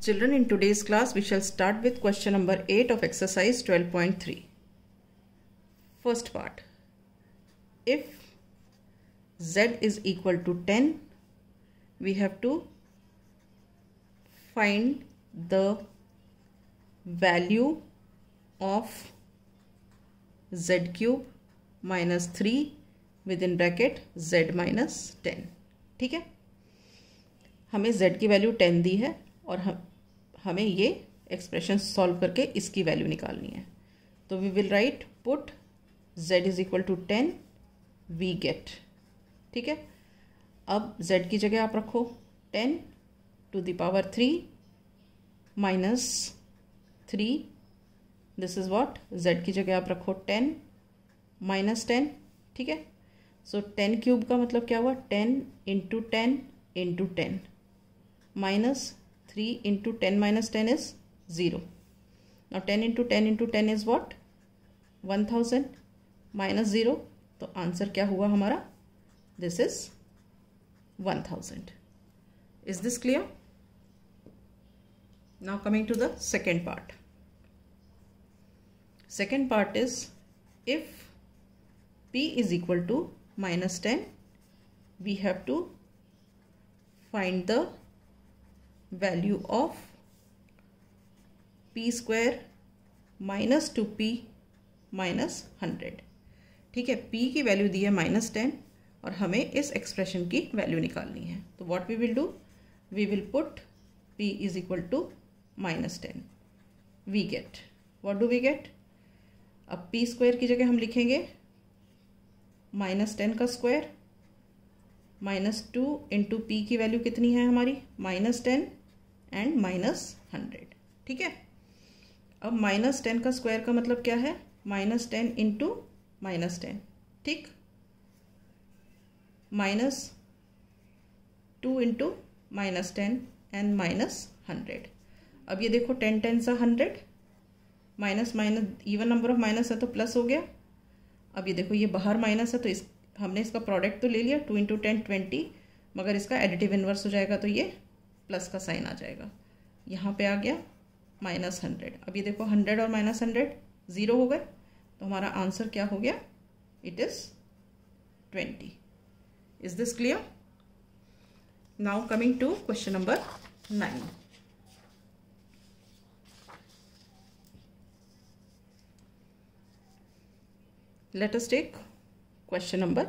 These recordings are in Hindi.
Children, in today's class we shall start with question number 8 of exercise 12.3. First part. If z is equal to 10, we have to find the value of z cube minus 3 within bracket z minus 10. ठीक है, हमें z की वैल्यू 10 दी है और हमें ये एक्सप्रेशन सॉल्व करके इसकी वैल्यू निकालनी है. तो we will write put z is equal to 10 we get. ठीक है, अब z की जगह आप रखो 10 to the power 3 minus 3. This is what, z की जगह आप रखो 10 माइनस 10. ठीक है, सो 10 क्यूब का मतलब क्या हुआ, 10 into 10 into 10 minus 3 into 10 minus 10 is 0. Now 10 into 10 into 10 is what, 1000 minus 0. तो आंसर क्या हुआ हमारा, this is 1000. Is this clear? Now coming to the second part. Second part is if p is equal to minus 10, we have to find the value of p square minus 2p minus 100. ठीक है, p की वैल्यू दी है minus 10 और हमें इस एक्सप्रेशन की वैल्यू निकालनी है. तो what we will do, we will put p is equal to minus 10. We get, what do we get, अब p स्क्वायर की जगह हम लिखेंगे minus 10 का स्क्वायर माइनस 2 इंटू पी की वैल्यू कितनी है हमारी, minus 10 एंड minus 100. ठीक है, अब minus 10 का स्क्वायर का मतलब क्या है, minus 10 इंटू minus 10. ठीक, minus 2 into minus 10 and minus 100. अब ये देखो 10 10 सा 100, minus minus even number of minus है तो प्लस हो गया. अब ये देखो ये बाहर माइनस है तो हमने इसका प्रोडक्ट तो ले लिया, 2 इंटू 10 20, मगर इसका एडिटिव इनवर्स हो जाएगा तो ये प्लस का साइन आ जाएगा. यहाँ पे आ गया minus 100. अब ये देखो 100 और minus 100 0 हो गए, तो हमारा आंसर क्या हो गया, it is 20. Is this clear? Now coming to question number 9. Let us take question number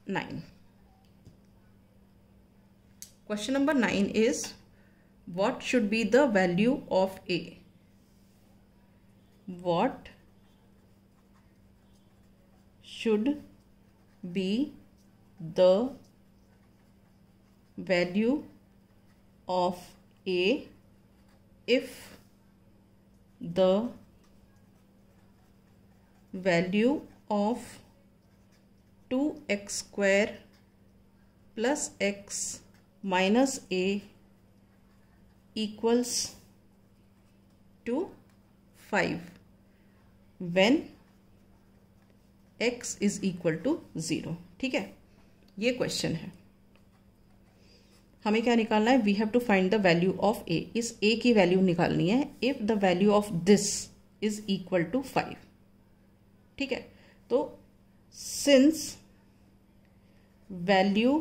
9. Question number 9 is, what should be the value of a? What should be the value of a if the value of 2x square plus x minus a equals to 5 when x is equal to 0. ठीक है, ये क्वेश्चन है, हमें क्या निकालना है, we have to find the value of a. इस a की वैल्यू निकालनी है if the value of this is equal to 5. ठीक है, तो since value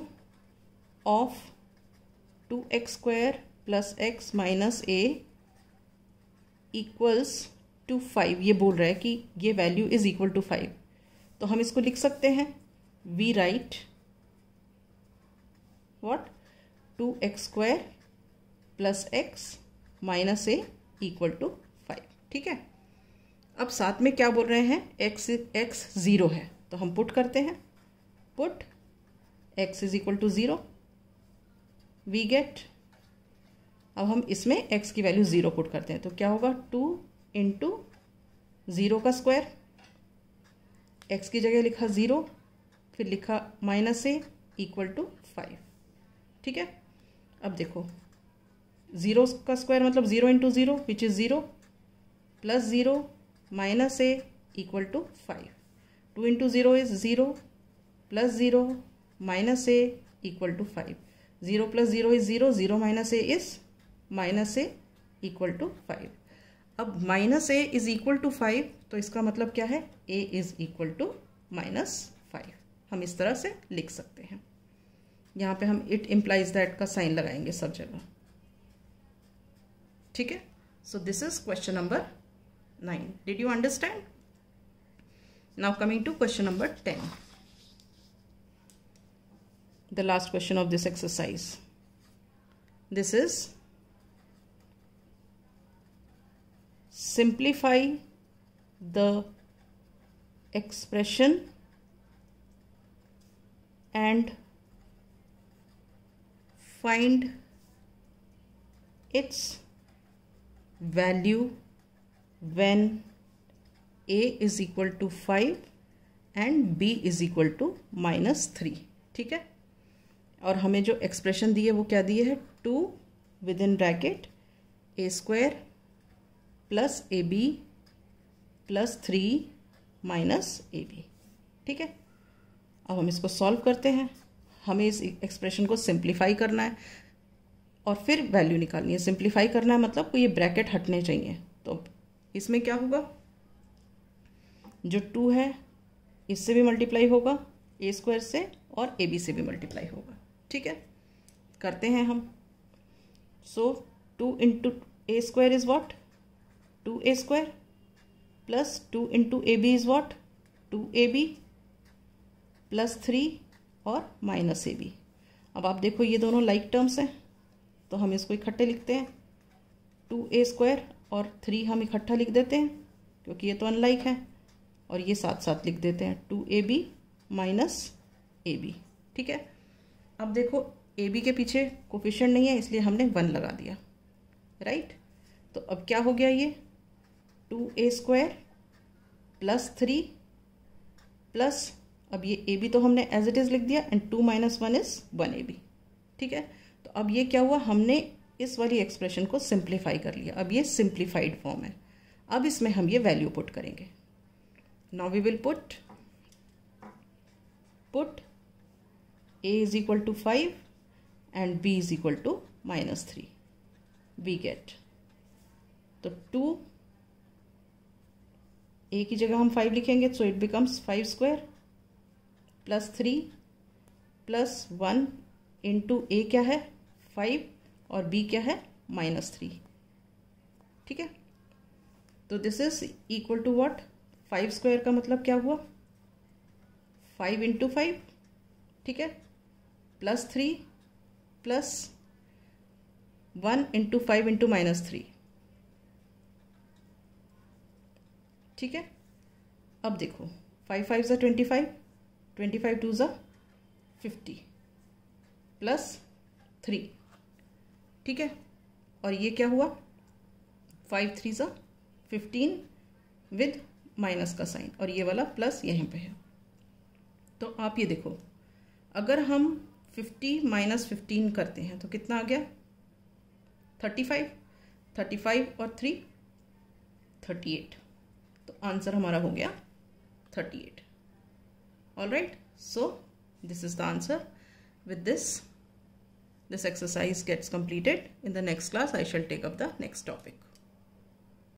of 2x square plus x minus a equals to 5, ये बोल रहा है कि ये वैल्यू इज इक्वल टू 5, तो हम इसको लिख सकते हैं, we write what, 2x square plus x minus a equal to 5. ठीक है, अब साथ में क्या बोल रहे हैं, x 0 है, तो हम पुट करते हैं, put x is equal to 0 we get. अब हम इसमें x की वैल्यू 0 पुट करते हैं तो क्या होगा, 2 इंटू 0 का स्क्वायर, x की जगह लिखा 0, फिर लिखा माइनस a इक्वल टू 5. ठीक है, अब देखो 0 का स्क्वायर मतलब 0 into 0 which is 0 plus 0 minus a equal to 5. 2 into 0 is 0 plus 0 minus a equal to 5. 0 plus 0 is 0, 0 minus a is minus a equal to 5। अब minus A is equal to 5, तो इसका मतलब क्या है, ए इज इक्वल टू -5। हम इस तरह से लिख सकते हैं। यहाँ पे हम इट इम्प्लाइज दैट का साइन लगाएंगे सब जगह, ठीक है। So this is question number 9। Did you understand? Now coming to question number 10, the last question of this exercise. This is simplify the expression and find its value when a is equal to 5 and b is equal to -3, ठीक है। और हमें जो एक्सप्रेशन दी है वो क्या दी है, 2 with in bracket A square plus A B plus 3 minus A B, ठीक है। अब हम इसको सॉल्व करते हैं। हमें इस एक्सप्रेशन को सिंप्लीफाई करना है और फिर वैल्यू निकालनी है। सिंप्लीफाई करना है मतलब ये ब्रैकेट हटने चाहिए। तो इसमें क्या होगा, जो 2 है इससे भी मल्टीप्लाई होगा, ए स्क्वायर से और ए बी से भी मल्टीप्लाई होगा, ठीक है। करते हैं हम। So 2 into A square is what, 2a square plus 2 into A B is what, 2ab plus 3 और माइनस ए बी। अब आप देखो ये दोनों लाइक टर्म्स हैं, तो हम इसको इकट्ठे लिखते हैं। 2a स्क्वायर और 3 हम इकट्ठा लिख देते हैं क्योंकि ये तो अनलाइक है, और ये साथ साथ लिख देते हैं 2ab माइनस ए बी, ठीक है। अब देखो ए बी के पीछे कोफिशिएंट नहीं है इसलिए हमने 1 लगा दिया, राइट। तो अब क्या हो गया, ये 2a स्क्वायर प्लस 3 प्लस, अब ये ए बी तो हमने एज इट इज लिख दिया, एंड 2 माइनस 1 इज 1ab, ठीक है। तो अब ये क्या हुआ, हमने इस वाली एक्सप्रेशन को सिंप्लीफाई कर लिया। अब ये सिंप्लीफाइड फॉर्म है। अब इसमें हम ये वैल्यू पुट करेंगे। Now we will put a is equal to 5 and b is equal to -3. We get, तो 2 a की जगह हम 5 लिखेंगे, so it becomes 5 square plus 3 plus 1 into a क्या है 5 और b क्या है -3, ठीक है। तो this is equal to what, 5 square का मतलब क्या हुआ, 5 इंटू 5, ठीक है, प्लस 3 प्लस 1 इंटू 5 इंटू -3, ठीक है। अब देखो 5 5 ज़ा 25, 25 2 ज़ा 50 प्लस 3, ठीक है। और ये क्या हुआ, 5 3 ज़ा 15 विद माइनस का साइन, और ये वाला प्लस यहीं पे है। तो आप ये देखो, अगर हम 50 माइनस 15 करते हैं तो कितना आ गया, 35, 35 और 3 38। तो आंसर हमारा हो गया 38। All right, so this is the answer. With this exercise gets completed. In the next class I shall take up the next topic.